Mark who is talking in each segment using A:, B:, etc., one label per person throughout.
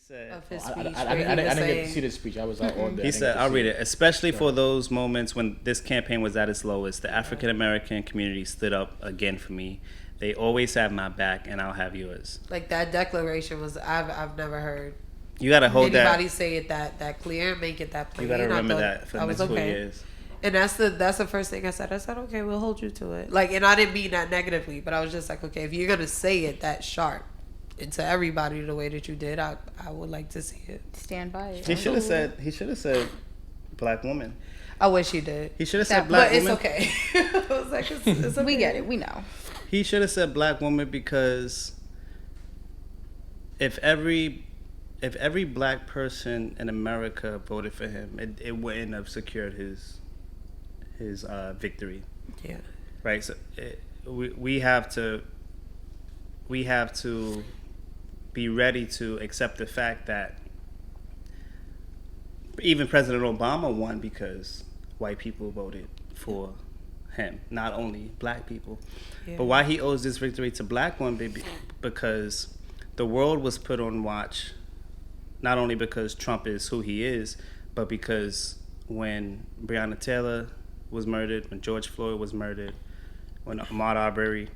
A: said,
B: of his
C: I,
B: speech.
C: I, I,
B: where he
C: I
B: was
C: didn't get to
B: saying-
C: see the speech. I was out all day.
A: he said, I'll read it. Especially for those moments when this campaign was at its lowest, the African American community stood up again for me. They always have my back, and I'll have yours.
B: Like that declaration was, I've never heard
A: You gotta hold
B: anybody
A: that.
B: say it that clear and make it that plain.
A: You gotta
B: I
A: remember
B: thought
A: that for the next 2 years.
B: And that's the first thing I said. I said, okay, we'll hold you to it. Like, and I didn't mean that negatively, but I was just like, okay, if you're gonna say it that sharp and to everybody the way that you did, I would like to see it.
D: Stand by it.
A: He should have said. He should have said, "Black woman."
B: I wish he did.
A: He should have said, "Black
B: but
A: woman."
B: it's okay. I was like, it's okay.
D: We get it. We know.
A: He should have said "Black woman" because if every black person in America voted for him, it wouldn't have secured his victory.
B: Yeah.
A: Right. So we have to be ready to accept the fact that even President Obama won because white people voted for him, not only black people.
B: Yeah.
A: But why he owes this victory to black women? Because the world was put on watch, not only because Trump is who he is, but because when Breonna Taylor was murdered, when George Floyd was murdered, when Ahmaud Arbery,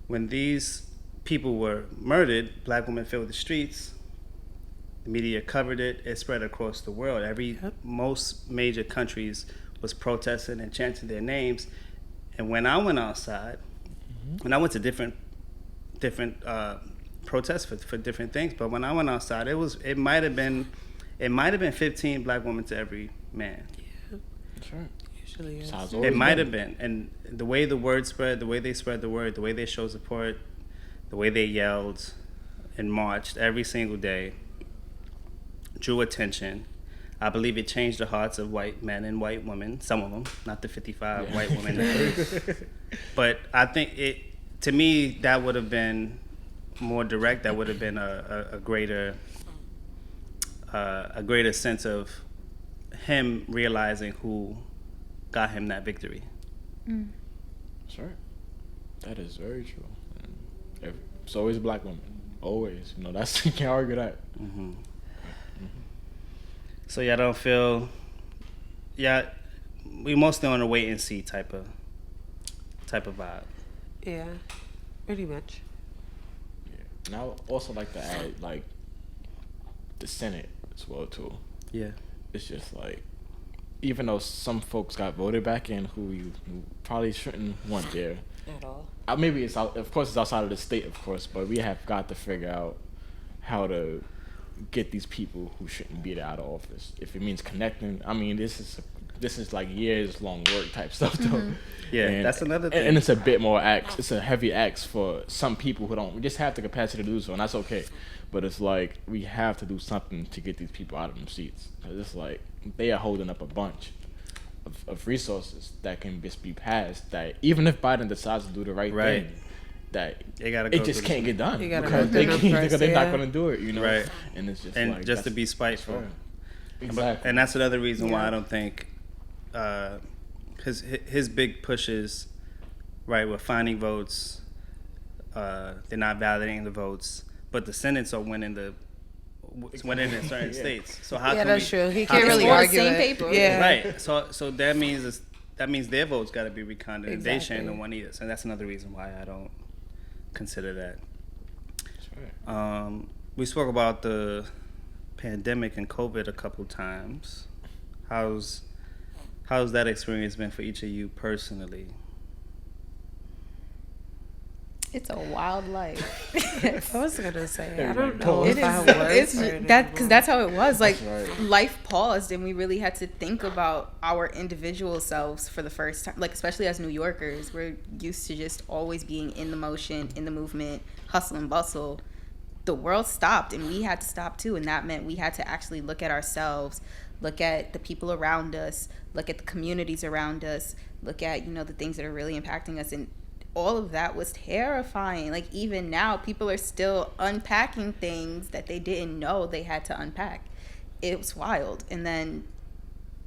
A: when these people were murdered, black women filled the streets. The media covered it. It spread across the world. Most major countries was protesting and chanting their names. And when I went outside, when I went to different protests for different things, but when I went outside, it might have been 15 black women to every man.
B: Yeah.
C: That's right.
B: Usually is.
A: It might have been, and the way the word spread, the way they spread the word, the way they showed support, the way they yelled and marched every single day, drew attention. I believe it changed the hearts of white men and white women, some of them, not the 55 white women. But I think to me, that would have been more direct. That would have been a greater sense of him realizing who got him that victory.
C: That's right. That is very true. It's always a black woman. Always. That's you can't argue that.
A: Mm-hmm. So y'all don't feel, we mostly on a wait and see type of vibe.
B: Yeah, pretty much.
C: Yeah. And I would also like to add the Senate as well too.
A: Yeah.
C: It's just even though some folks got voted back in who probably shouldn't want there.
B: At all.
C: Maybe it's out. Of course, it's outside of the state, of course, but we have got to figure out how to get these people who shouldn't be there out of office. If it means connecting, I mean, this is like years long work type stuff, though.
B: Mm-hmm.
A: Yeah, that's another thing.
C: And it's a bit more axe. It's a heavy axe for some people who don't. We just have the capacity to do so, and that's okay. But it's we have to do something to get these people out of them seats. 'Cause it's they are holding up a bunch of resources that can just be passed. That even if Biden decides to do the right thing, that it just can't get done because they're not going to do it.
A: Right.
C: And it's just
A: just to be spiteful.
C: Right. Exactly.
A: And that's another reason why I don't think his big pushes, right, with finding votes, they're not validating the votes, but the Senates are winning in certain states. So how can
B: that's
A: we,
B: true. He
A: how
B: can't
A: can
B: really
A: we-
B: argue
D: same
B: it.
D: paper.
B: Yeah.
A: Right. So that means their votes got to be recounted. And they
B: Exactly.
A: shouldn't have won either. So that's another reason why I don't consider that.
C: That's right.
A: We spoke about the pandemic and COVID a couple times. How's that experience been for each of you personally?
D: It's a wild life.
B: I was gonna say, I
C: Everybody
B: don't know
C: pause.
B: if
D: It
B: I have
D: is.
B: words
D: It's
B: for it
D: that because
B: anymore.
D: that's how it was.
C: That's right.
D: Life paused, and we really had to think about our individual selves for the first time. Especially as New Yorkers, we're used to just always being in the motion, in the movement, hustle and bustle. The world stopped, and we had to stop too, and that meant we had to actually look at ourselves, look at the people around us, look at the communities around us, look at the things that are really impacting us, and all of that was terrifying. Even now, people are still unpacking things that they didn't know they had to unpack. It was wild. And then,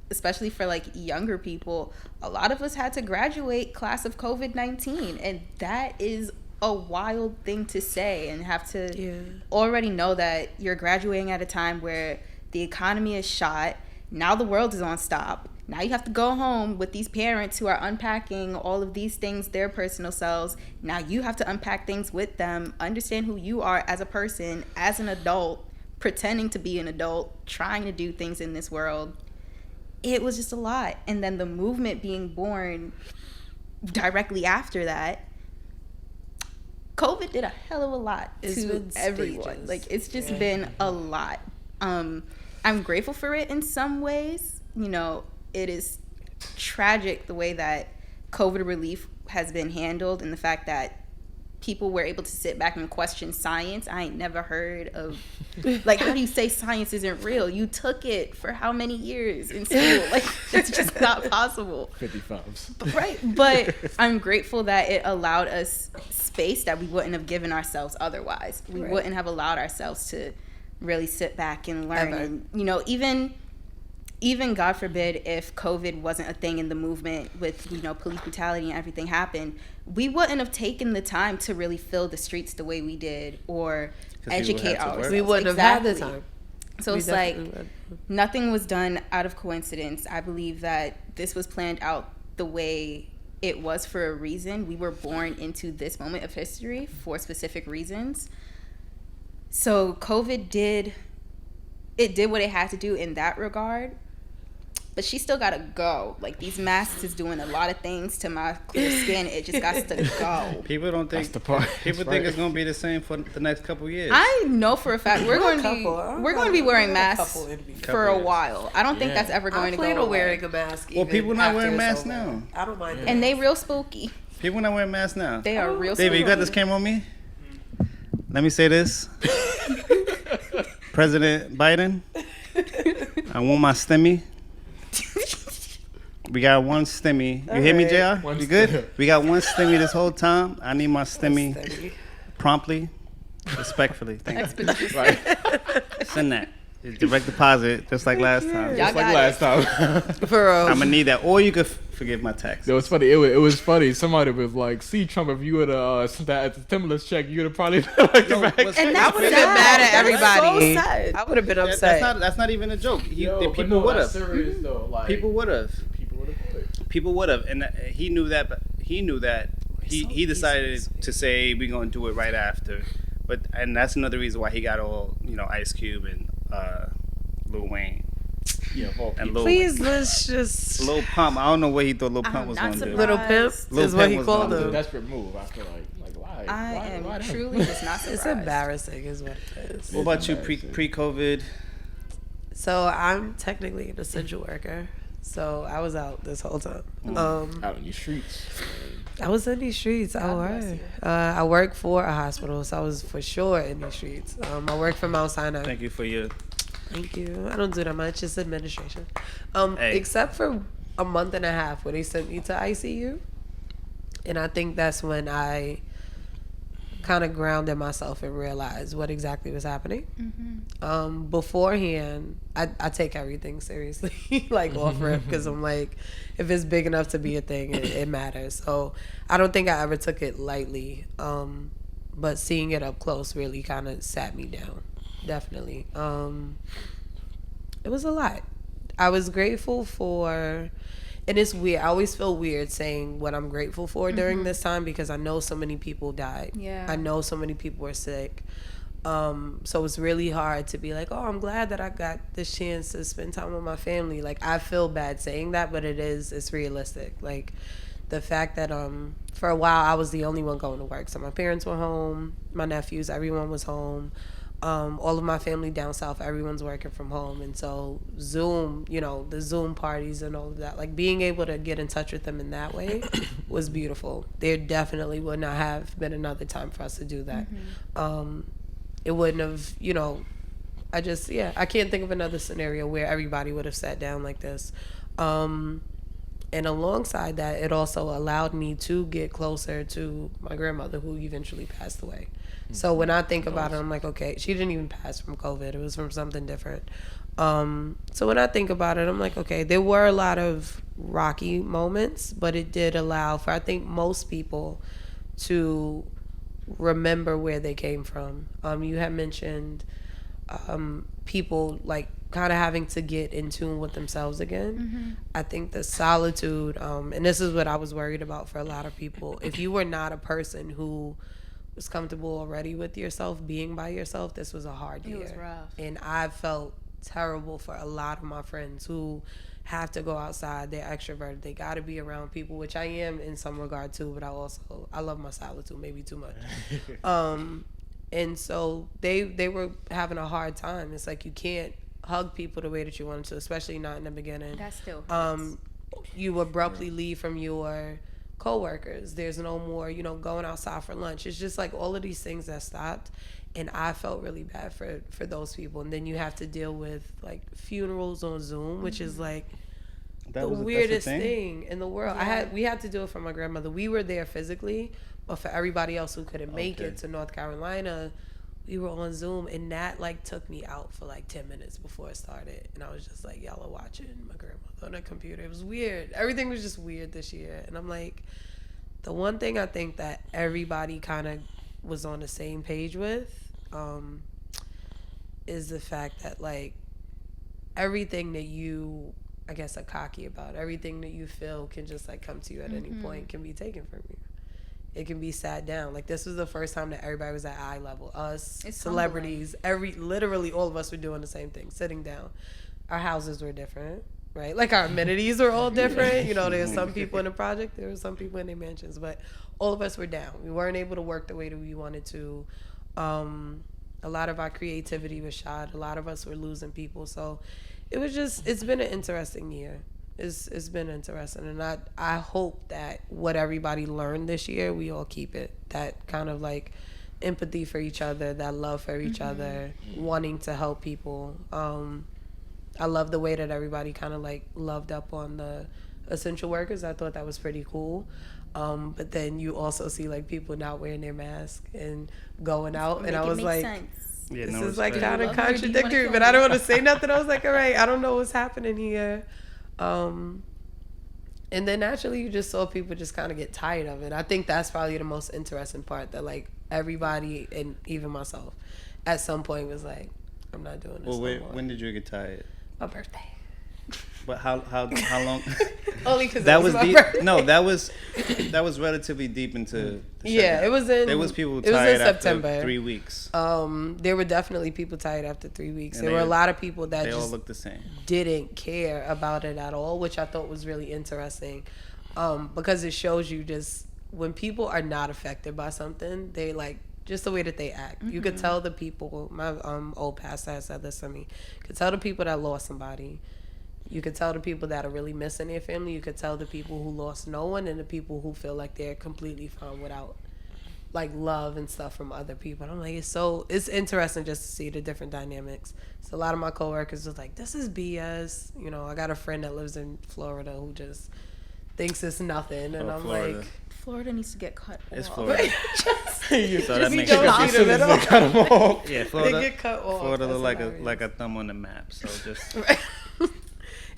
D: especially for younger people, a lot of us had to graduate class of COVID-19, and that is a wild thing to say, and have to
B: Yeah.
D: already know that you're graduating at a time where the economy is shot. Now the world is on stop. Now you have to go home with these parents who are unpacking all of these things, their personal selves. Now you have to unpack things with them, understand who you are as a person, as an adult, pretending to be an adult, trying to do things in this world. It was just a lot. And then the movement being born directly after that, COVID did a hell of a lot to everyone.
B: Stages.
D: Like, it's just been a lot. I'm grateful for it in some ways. You know, it is tragic the way that COVID relief has been handled, and the fact that people were able to sit back and question science. I ain't never heard of, like, how do you say science isn't real? You took it for how many years in school? Like, it's just not possible.
C: 55s.
D: Right. But I'm grateful that it allowed us space that we wouldn't have given ourselves otherwise. We wouldn't have allowed ourselves to really sit back and learn.
B: Ever.
D: And, you know, even God forbid, if COVID wasn't a thing in the movement with, you know, police brutality and everything happened, we wouldn't have taken the time to really fill the streets the way we did, or educate ourselves.
B: We wouldn't have had the time.
D: So it's like nothing was done out of coincidence. I believe that this was planned out the way it was for a reason. We were born into this moment of history for specific reasons. So COVID did what it had to do in that regard. But she still gotta go. Like, these masks is doing a lot of things to my clear skin. It just got to go.
A: People don't think.
C: That's the part.
A: People think it's gonna be the same for the next couple years.
D: I know for a fact we're going to be wearing masks for a while. I don't think that's ever going to go away.
B: I plan on wearing a mask.
A: Well, people not wearing masks now.
B: I don't mind.
D: And they real spooky.
A: People not wearing masks now.
D: They are real.
A: David, you got this camera on me? Let me say this. President Biden, I want my STEMI. We got one STEMI. You hear me, JR? You good? We got one STEMI this whole time. I need my STEMI promptly, respectfully. Thank you.
C: Right.
A: Send that. It's direct deposit, just like last time.
C: Just like last time.
B: For real.
A: I'm gonna need that, or you could forgive my tax.
C: It was funny. It was funny. Somebody was like, "See, Trump, if you would have sent that at the stimulus check, you would have probably been like the back."
D: And
B: I would have been mad at everybody.
D: So sad.
B: I would have been upset.
A: That's not even a joke. People would have. People would have. People would have, and he knew that. But he knew that. He decided to say we're gonna do it right after, and that's another reason why he got all Ice Cube and Lil Wayne.
C: Yeah,
A: and Lil
B: Please, let's just.
A: Lil Pump. I don't know what he thought Lil Pump was gonna do.
B: Little Pimp is what he called
C: It was a
B: him.
C: desperate move. I feel like why?
D: I am
C: why
D: truly just not surprised.
B: It's embarrassing, is what it is.
A: What about you, pre-COVID?
B: So I'm technically an essential worker. So I was out this whole time.
C: Out in the streets.
B: I was in these streets. I work for a hospital, so I was for sure in these streets. I work for Mount Sinai.
A: Thank you for your.
B: Thank you. I don't do that much. It's administration.
A: Hey.
B: Except for a month and a half when they sent me to ICU. And I think that's when I kind of grounded myself and realized what exactly was happening. Mm-hmm. Beforehand, I take everything seriously, like off rip, because I'm like, if it's big enough to be a thing, it matters. So I don't think I ever took it lightly. But seeing it up close really kind of sat me down. Definitely. It was a lot. I was grateful for, and it's weird. I always feel weird saying what I'm grateful for during this time because I know so many people died.
D: Yeah.
B: I know so many people were sick. So it's really hard to be like, oh, I'm glad that I got this chance to spend time with my family. Like, I feel bad saying that, but it's realistic. Like, the fact that for a while I was the only one going to work. So my parents were home, my nephews, everyone was home. All of my family down south, everyone's working from home. And so Zoom, the Zoom parties and all of that, like being able to get in touch with them in that way was beautiful. There definitely would not have been another time for us to do that. It wouldn't have, I can't think of another scenario where everybody would have sat down like this. And alongside that, it also allowed me to get closer to my grandmother, who eventually passed away. So when I think about it, I'm like, okay, she didn't even pass from COVID. It was from something different. So when I think about it, I'm like, okay, there were a lot of rocky moments, but it did allow for, I think, most people to remember where they came from. You had mentioned people like kind of having to get in tune with themselves again. I think the solitude, and this is what I was worried about for a lot of people. If you were not a person who was comfortable already with yourself, being by yourself, this was a hard year.
D: It was rough. And
B: I felt terrible for a lot of my friends who have to go outside. They're extroverted. They got to be around people, which I am in some regard too, but I love my solitude, maybe too much. And so they were having a hard time. It's like you can't hug people the way that you wanted to, especially not in the beginning.
D: That still hurts.
B: You abruptly leave from your coworkers. There's no more, going outside for lunch. It's just like all of these things that stopped, and I felt really bad for those people. And then you have to deal with like funerals on Zoom, which is like the weirdest thing in the world.
D: Yeah.
B: We had to do it for my grandmother. We were there physically, but for everybody else who couldn't make it to North Carolina, we were on Zoom, and that like took me out for like 10 minutes before it started. And I was just like, y'all are watching my grandmother on a computer. It was weird. Everything was just weird this year. And I'm like, the one thing I think that everybody kind of was on the same page with is the fact that like everything that you, I guess, are cocky about, everything that you feel can just like come to you at any point, can be taken from you. It can be sat down. Like, this was the first time that everybody was at eye level. Us,
D: it's
B: celebrities, literally all of us were doing the same thing, sitting down. Our houses were different, right? Like, our amenities were all different. There's some people in the project, there were some people in their mansions, but all of us were down. We weren't able to work the way that we wanted to. A lot of our creativity was shot. A lot of us were losing people. So it's been an interesting year. It's been interesting, and I hope that what everybody learned this year, we all keep it. That kind of like empathy for each other, that love for each other, wanting to help people. I love the way that everybody kind of like loved up on the essential workers. I thought that was pretty cool. But then you also see like people not wearing their mask and going out, and I was like,
A: Yeah,
B: this
A: no
B: is like
A: respect.
B: kind of contradictory, but I don't want to say nothing. I was like, all right, I don't know what's happening here. And then naturally you just saw people just kind of get tired of it. I think that's probably the most interesting part, that like everybody, and even myself, at some point was like, I'm not doing this no more.
A: When did you get tired?
B: My birthday.
A: But how long?
B: Only because
A: that was
B: my
A: deep.
B: birthday.
A: No, that was relatively deep into.
B: Yeah, it was in.
A: There was people
B: it was
A: tired
B: in
A: after
B: September.
A: 3 weeks.
B: There were definitely people tired after 3 weeks.
A: And
B: there were a lot of people that
A: they all
B: just
A: looked the same.
B: didn't care about it at all, which I thought was really interesting, because it shows you just when people are not affected by something, they like just the way that they act. You could tell the people. My old pastor has said this to me. You could tell the people that lost somebody. You could tell the people that are really missing their family. You could tell the people who lost no one, and the people who feel like they're completely fine without like love and stuff from other people. And I'm like, it's interesting just to see the different dynamics. So a lot of my coworkers was like, this is BS. I got a friend that lives in Florida who just thinks it's nothing, and I'm
A: Florida.
B: like,
D: Florida needs to get cut
A: It's
D: off.
A: Florida.
B: so
A: that makes
B: don't
A: sense.
B: see them at all.
C: Cut 'em off.
A: Yeah, Florida.
B: They get cut off.
A: Florida
B: That's
A: look
B: hilarious.
A: like a thumb on the map. So just.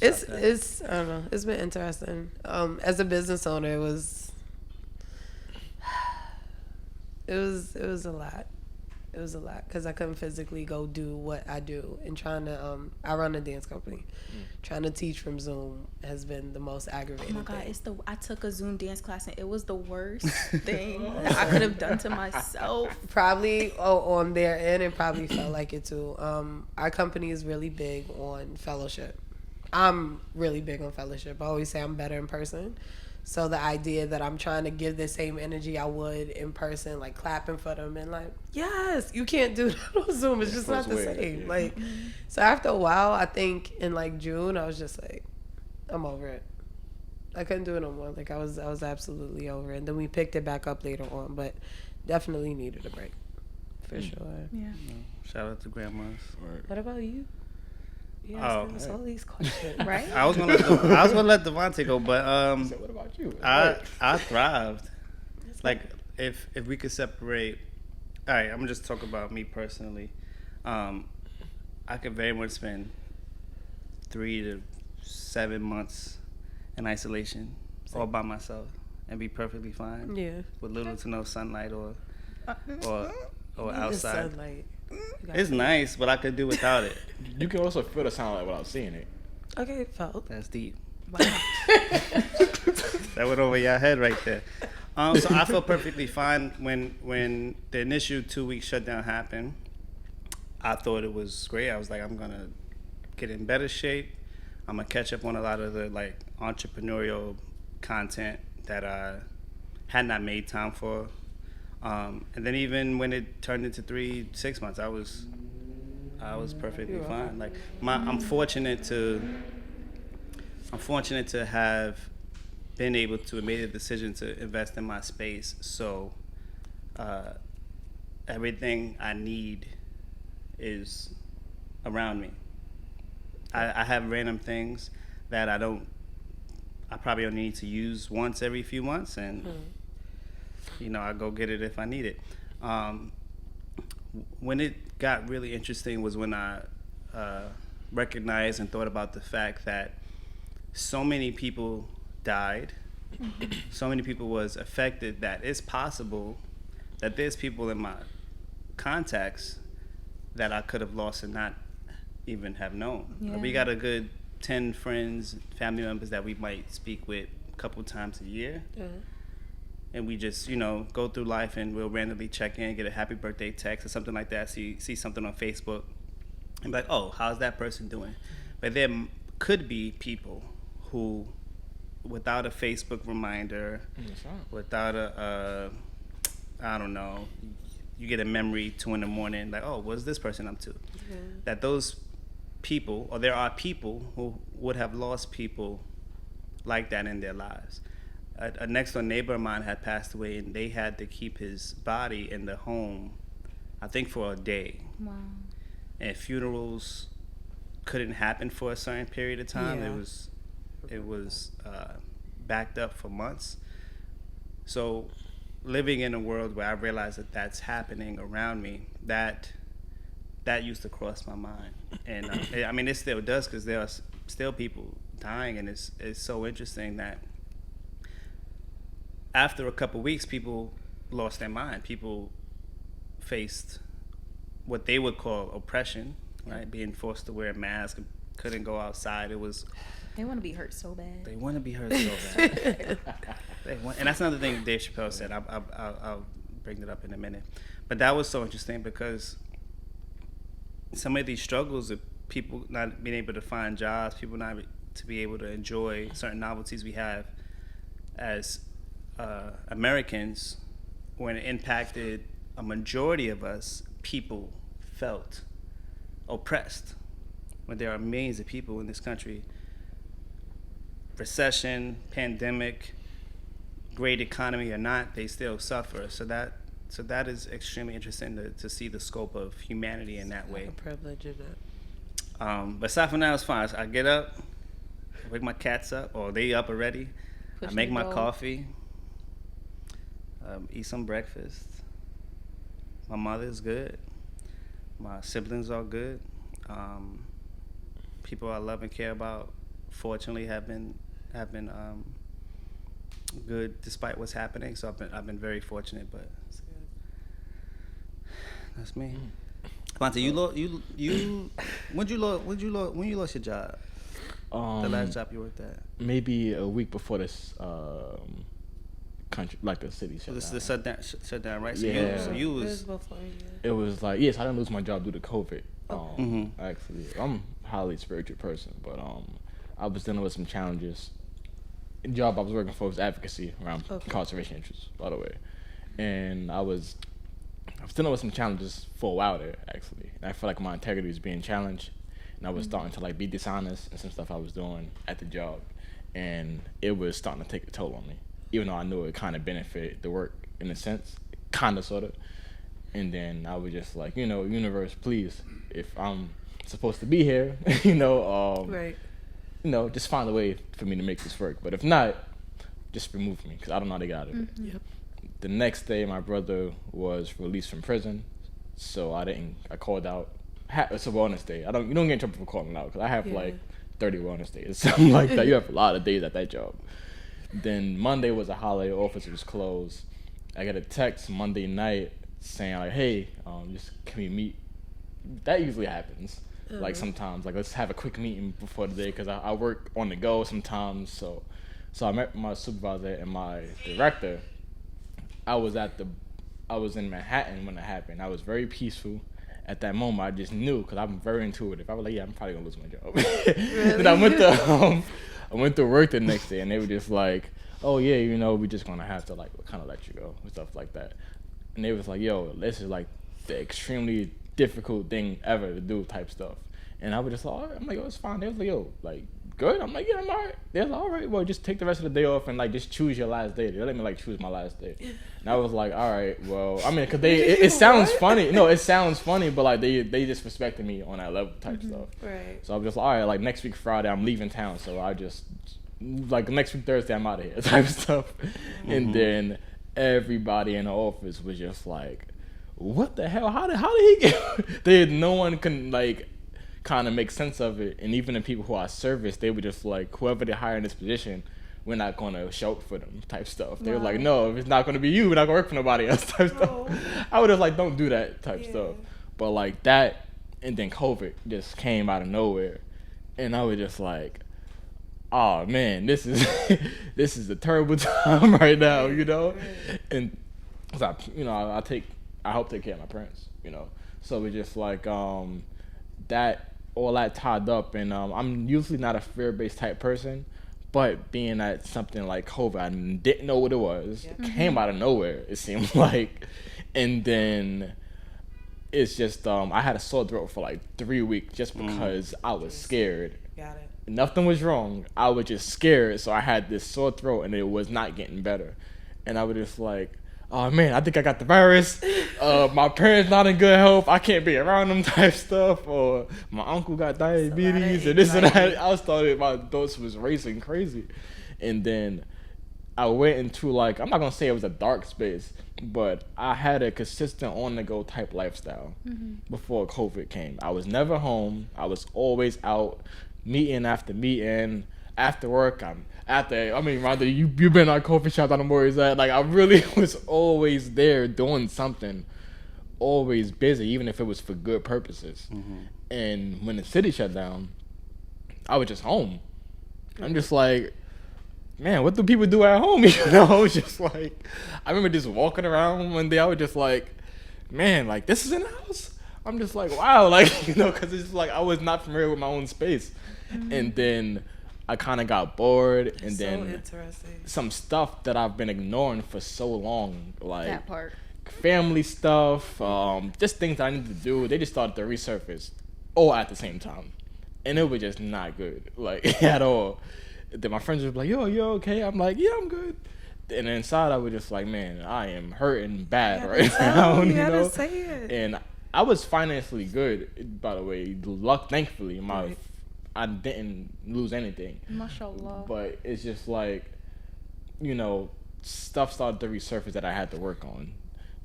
B: It's I don't know. It's been interesting. As a business owner, it was a lot. It was a lot because I couldn't physically go do what I do, and trying to I run a dance company. Trying to teach from Zoom has been the most aggravating.
D: Oh my God,
B: thing.
D: I took a Zoom dance class, and it was the worst thing that I could have done to myself.
B: Probably on their end, it probably felt like it too. Our company is really big on fellowship. I'm really big on fellowship. I always say I'm better in person. So the idea that I'm trying to give the same energy I would in person, like clapping for them and like, yes, you can't do that on Zoom. It's just not the same.
C: Yeah.
B: Like, so after a while, I think in like June, I was just like, I'm over it. I couldn't do it no more. Like I was absolutely over it. And then we picked it back up later on, but definitely needed a break for sure.
D: Yeah.
A: Shout out to grandmas.
B: What about you? Yeah,
A: Oh.
B: all these questions,
D: Right?
A: I was gonna let Devante go, but
C: So what about you?
A: I thrived. Like if we could separate, all right, I'm gonna just talk about me personally. I could very much spend 3 to 7 months in isolation all by myself and be perfectly fine.
B: Yeah.
A: With little to no sunlight or or
B: The
A: outside.
B: sunlight.
A: It's nice, but I could do without it.
C: You can also feel the sunlight without seeing it.
B: Okay, felt.
A: That's deep.
B: Wow.
A: That went over your head right there. So I felt perfectly fine when the initial 2-week shutdown happened. I thought it was great. I was like, I'm gonna get in better shape. I'm gonna catch up on a lot of the like entrepreneurial content that I had not made time for. And then even when it turned into 6 months, I was perfectly fine. Like I'm fortunate to have been able to have made a decision to invest in my space. So everything I need is around me. I have random things that I probably don't need to use once every few months, and I go get it if I need it. When it got really interesting was when I recognized and thought about the fact that so many people died, so many people was affected, that it's possible that there's people in my contacts that I could have lost and not even have known.
D: Yeah.
A: We got a good 10 friends, family members that we might speak with a couple times a year. And we just, go through life and we'll randomly check in, get a happy birthday text or something like that. See something on Facebook and be like, oh, how's that person doing? But there could be people who, without a Facebook reminder, without I don't know, you get a memory 2 a.m, like, oh, what's this person up to? That those people, or there are people who would have lost people like that in their lives. A next door neighbor of mine had passed away, and they had to keep his body in the home, I think, for a day.
D: Wow.
A: And funerals couldn't happen for a certain period of time.
B: Yeah.
A: It was backed up for months. So living in a world where I realize that that's happening around me, that used to cross my mind. And I mean, it still does, because there are still people dying, and it's so interesting that after a couple weeks, people lost their mind. People faced what they would call oppression, right? Being forced to wear a mask, couldn't go outside. It was...
D: They want to be hurt so bad.
A: They want to be hurt so bad. And that's another thing Dave Chappelle said. I'll bring it up in a minute. But that was so interesting, because some of these struggles of people not being able to find jobs, people not to be able to enjoy certain novelties we have as Americans, when it impacted a majority of us, people felt oppressed. When there are millions of people in this country, recession, pandemic, great economy or not, they still suffer. So that is extremely interesting to see the scope of humanity in that way.
B: A privilege in it.
A: But aside from that, it's fine. So I get up, wake my cats up, or they up already. I make my coffee, eat some breakfast. My mother's good. My siblings are good. People I love and care about, fortunately, have been good despite what's happening. So I've been very fortunate. But that's me. Devante, when you lost your job? The last job you worked at?
C: Maybe a week before this country, like the city shut down.
A: This is the shutdown, right? So
C: Yeah.
A: you
B: It was
A: was
B: before, yeah.
C: It was like, yes, I didn't lose my job due to COVID. Actually, I'm a highly spiritual person, but I was dealing with some challenges. The job I was working for was advocacy around conservation interests, by the way, and I was dealing with some challenges for a while there, actually. And I felt like my integrity was being challenged, and I was starting to like be dishonest in some stuff I was doing at the job, and it was starting to take a toll on me. Even though I knew it kind of benefited the work in a sense, kind of, sort of. And then I was just like, universe, please, if I'm supposed to be here,
B: Right.
C: Just find a way for me to make this work. But if not, just remove me, because I don't know how to get out of it.
B: Yep.
C: The next day, my brother was released from prison, so I called out. It's a wellness day. You don't get in trouble for calling out, because I have like 30 wellness days, something like that. You have a lot of days at that job. Then Monday was a holiday, office was closed. I got a text Monday night saying like, hey, just can we meet? That usually happens. Like sometimes, like let's have a quick meeting before the day because I work on the go sometimes. So I met my supervisor and my director. I was in Manhattan when it happened. I was very peaceful. At that moment, I just knew because I'm very intuitive. I was like, yeah, I'm probably gonna lose my job. Then I went to work the next day, and they were just like, oh yeah, we're just gonna have to like kind of let you go and stuff like that. And they was like, yo, this is like the extremely difficult thing ever to do type stuff. And I was just like, all right. I'm like, oh, it's fine. They was like, yo, like, good? I'm like, yeah, I'm all right. They're like, all right, well, just take the rest of the day off and like just choose your last day. They let me like choose my last day. And I was like, all right, well, I mean, cause it sounds funny. No, it sounds funny, but like they just respected me on that level type stuff.
B: Right.
C: So I was just like, all right, like next week Friday I'm leaving town, so I just like next week Thursday I'm out of here type stuff. And then everybody in the office was just like, what the hell? How did he get? No one can like kind of make sense of it. And even the people who I service, they were just like, whoever they hire in this position, we're not gonna show up for them type stuff. They were like, no, if it's not gonna be you, we're not gonna work for nobody else type stuff. I would have like, don't do that type stuff. But like that, and then COVID just came out of nowhere, and I was just like, oh man, this is this is a terrible time right now, And so I hope take care of my parents, So it's just like that all that tied up, and I'm usually not a fear-based type person, but being that something like COVID, I didn't know what it was. It came out of nowhere, it seemed like, and then it's just I had a sore throat for like 3 weeks just because I was scared.
B: Got it.
C: Nothing was wrong. I was just scared, so I had this sore throat, and it was not getting better. And I was just like, oh man, I think I got the virus. My parents not in good health. I can't be around them type stuff. Or my uncle got diabetes and this and that. I started, my thoughts was racing crazy. And then I went into like, I'm not going to say it was a dark space, but I had a consistent on-the-go type lifestyle before COVID came. I was never home. I was always out, meeting after meeting. After work, Rhonda, you've been at coffee shop, I don't know where he's at. Like, I really was always there doing something, always busy, even if it was for good purposes. And when the city shut down, I was just home. I'm just like, man, what do people do at home? I was just like, I remember just walking around one day, I was just like, man, like, this is in the house? I'm just like, wow, like, because it's just like I was not familiar with my own space. And then I kind of got bored, and then some stuff that I've been ignoring for so long, like
D: that part,
C: family stuff, just things I needed to do, they just started to resurface all at the same time, and it was just not good, like at all. Then my friends were like, yo, you okay? I'm like, yeah, I'm good. And inside I was just like, man, I am hurting bad right now,
B: you gotta say it.
C: And I was financially good, by the way, thankfully, I didn't lose anything.
D: Mashallah.
C: But it's just like, stuff started to resurface that I had to work on.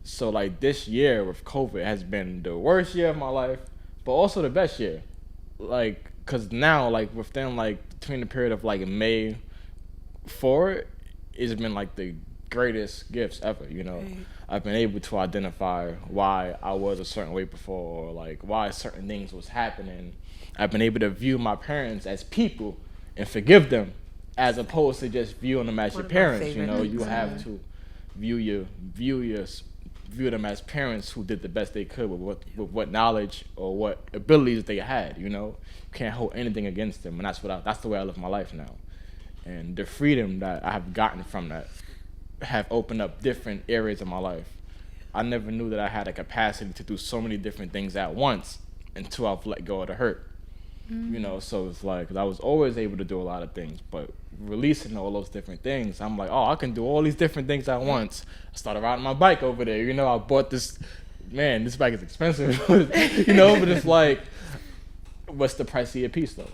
C: So like this year with COVID has been the worst year of my life, but also the best year. Like, cause now like within like between the period of like May forward, it's been like the greatest gifts ever, Right. I've been able to identify why I was a certain way before, or like why certain things was happening. I've been able to view my parents as people and forgive them, as opposed to just viewing them as your parents. You have to view them as parents who did the best they could with what knowledge or what abilities they had. You can't hold anything against them, and that's the way I live my life now. And the freedom that I have gotten from that have opened up different areas of my life. I never knew that I had a capacity to do so many different things at once until I've let go of the hurt. So it's like, 'cause I was always able to do a lot of things, but releasing all those different things, I'm like, oh, I can do all these different things at once. I started riding my bike over there. I bought this, man, this bike is expensive, but it's like, what's the price of your piece though?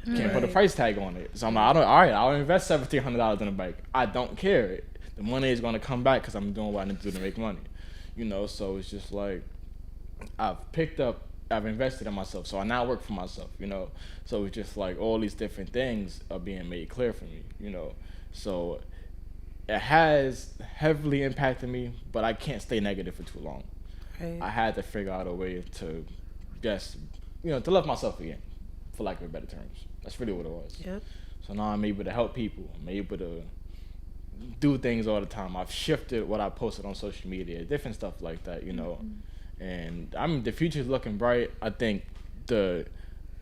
C: Can't put a price tag on it. So I'm like, I'll invest $1,700 in a bike. I don't care. The money is going to come back because I'm doing what I need to do to make money. So it's just like, I've invested in myself, so I now work for myself, So it's just like all these different things are being made clear for me, So it has heavily impacted me, but I can't stay negative for too long.
B: Right.
C: I had to figure out a way to just, to love myself again, for lack of better terms. That's really what it was.
B: Yep.
C: So now I'm able to help people. I'm able to do things all the time. I've shifted what I posted on social media, different stuff like that, And the future's looking bright. I think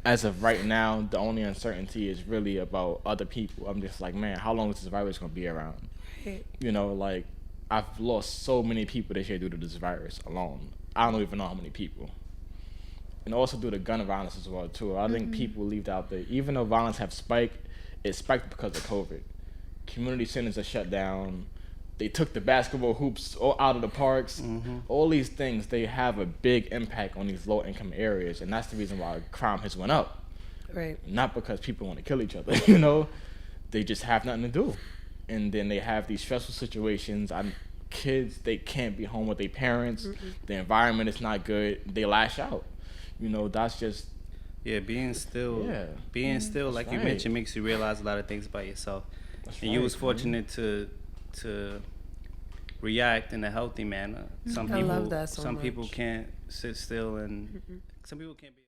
C: as of right now, the only uncertainty is really about other people. I'm just like, man, how long is this virus gonna be around?
B: Right.
C: I've lost so many people this year due to this virus alone. I don't even know how many people. And also due to gun violence as well too. I think people leave out there. Even though violence have spiked, it spiked because of COVID. Community centers are shut down. They took the basketball hoops out of the parks. All these things, they have a big impact on these low income areas, and that's the reason why crime has went up.
B: Right.
C: Not because people want to kill each other, they just have nothing to do. And then they have these stressful situations. Kids, they can't be home with their parents. The environment is not good. They lash out. That's just
A: being still, like you
C: right.
A: mentioned, makes you realize a lot of things about yourself.
C: That's
A: and
C: right,
A: you was fortunate to react in a healthy manner. Some people,
B: I love that so much.
A: people can't sit still, and some people can't be.